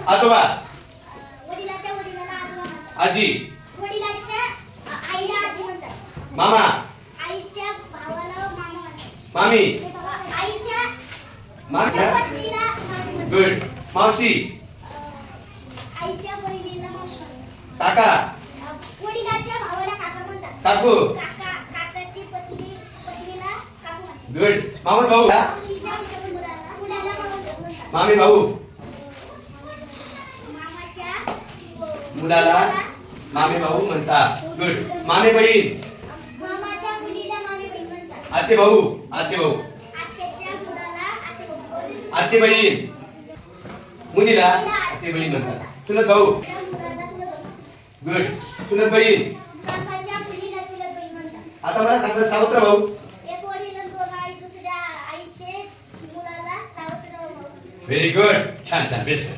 आजोबा. वडिलाच्या वडिलाला आजोबा म्हणतात. आजी. वडिलाच्या आईला आजी म्हणतात. मामा. आईच्या भावाला मामा म्हणतात. मामी. आईच्या मागच्या पत्नीला मामी म्हणतात. गुड. मावशी. आईच्या बहिणीला मावशी म्हणतात. काका. वडिलाच्या भावाला काका म्हणतात. काकू. काकाची पत्नीला काकू म्हणतात. गुड. मावस भाऊ. मावशीच्या मुलाला मामा म्हणतात. मामी भाऊ. मामाच्या मुलाला मामी भाऊ म्हणतात. गुड. मामी बहीण. मामाच्या मुलीला मामी बहीण म्हणतात. आते भाऊ. आते भाऊ. आत्याच्या मुलाला आते भाऊ. आते बहीण. मुलीला आते बहीण म्हणतात. चुलत भाऊ. त्या मुलाला चुलत भाऊ. गुड. चुलत बहीण. काकाच्या मुलीला चुलत बहीण म्हणतात. आता मला सांगा सावत्र भाऊ. एक वडील आणि दोन आई दुसऱ्या आईचे मुलाला सावत्र भाऊ. Very good. छान छान बेस्ट.